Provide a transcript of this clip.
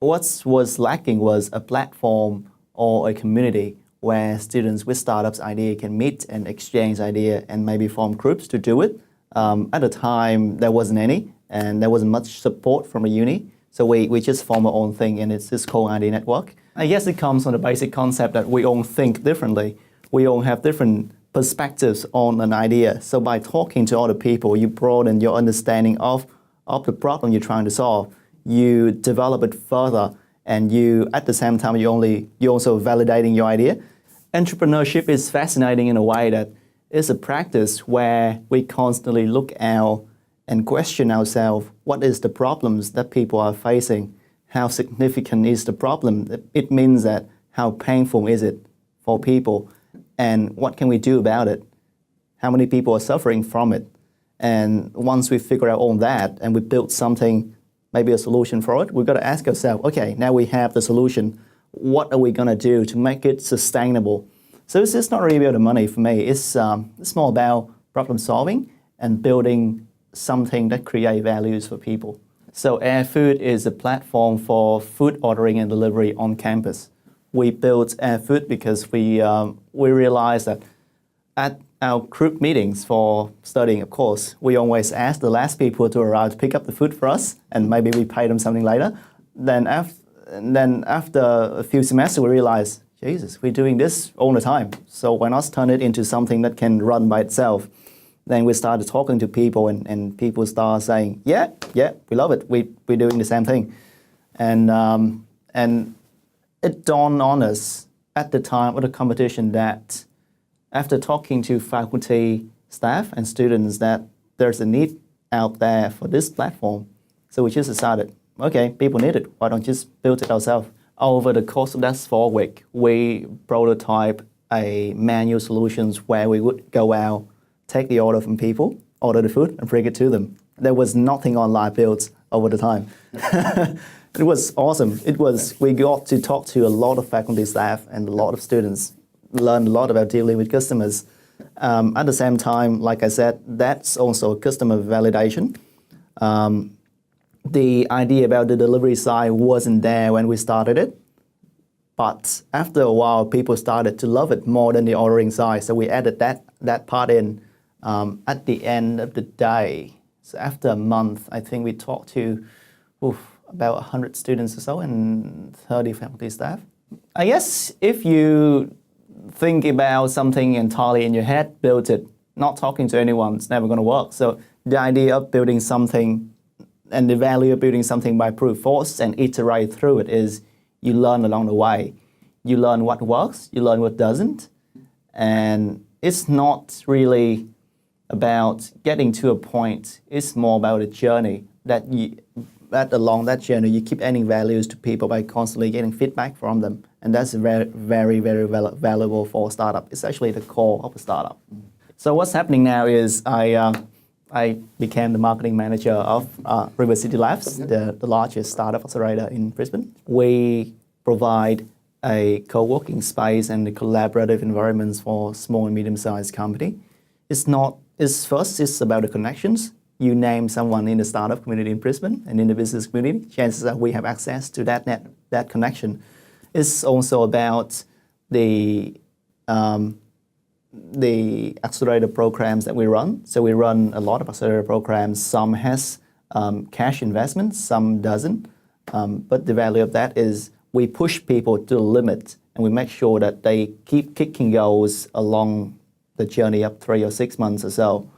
what was lacking was a platform or a community where students with startups idea can meet and exchange idea and maybe form groups to do it. At the time, there wasn't any, and there wasn't much support from a uni. So we just form our own thing, and it's this called Idea Network. I guess it comes from the basic concept that we all think differently. We all have different perspectives on an idea. So by talking to other people, you broaden your understanding of the problem you're trying to solve. You develop it further, and you, at the same time, you're also validating your idea. Entrepreneurship is fascinating in a way that it's a practice where we constantly look out and question ourselves, what is the problems that people are facing? How significant is the problem? It means that how painful is it for people? And what can we do about it? How many people are suffering from it? And once we figure out all that and we build something, maybe a solution for it, we've got to ask ourselves, okay, now we have the solution. What are we going to do to make it sustainable? So it's just not really about the money for me. It's more about problem solving and building something that creates values for people. So AirFood is a platform for food ordering and delivery on campus. We built AirFood because we realized that at our group meetings for studying, of course, we always ask the last people to arrive to pick up the food for us, and maybe we pay them something later. Then after a few semesters, we realized, Jesus, we're doing this all the time. So why not turn it into something that can run by itself? Then we started talking to people, and people started saying, yeah, we love it. We're doing the same thing. And it dawned on us at the time of the competition that after talking to faculty, staff, and students that there's a need out there for this platform. So we just decided, okay, people need it. Why don't we just build it ourselves? Over the course of that 4 weeks, we prototyped a manual solutions where we would go out, take the order from people, order the food, and bring it to them. There was nothing online built over the time. It was awesome. We got to talk to a lot of faculty, staff, and a lot of students, learn a lot about dealing with customers. At the same time, like I said, that's also customer validation. The idea about the delivery side wasn't there when we started it, but after a while, people started to love it more than the ordering side, so we added that part in. At the end of the day, so after a month, I think we talked to about 100 students or so and 30 faculty staff. I guess if you think about something entirely in your head, build it, not talking to anyone, it's never going to work. So the idea of building something and the value of building something by brute force and iterate through it is you learn along the way. You learn what works, you learn what doesn't, and it's not really about getting to a point. It's more about a journey that along that journey you keep adding values to people by constantly getting feedback from them, and that's very, very, very valuable for a startup. It's actually the core of a startup. So what's happening now is I became the marketing manager of River City Labs, the largest startup accelerator in Brisbane. We provide a co-working space and a collaborative environments for small and medium-sized company. It's about the connections. You name someone in the startup community in Brisbane and in the business community, chances are we have access to that connection. It's also about the accelerator programs that we run. So we run a lot of accelerator programs. Some has cash investments, some doesn't. But the value of that is we push people to the limit, and we make sure that they keep kicking goals along the journey up 3 or 6 months or so.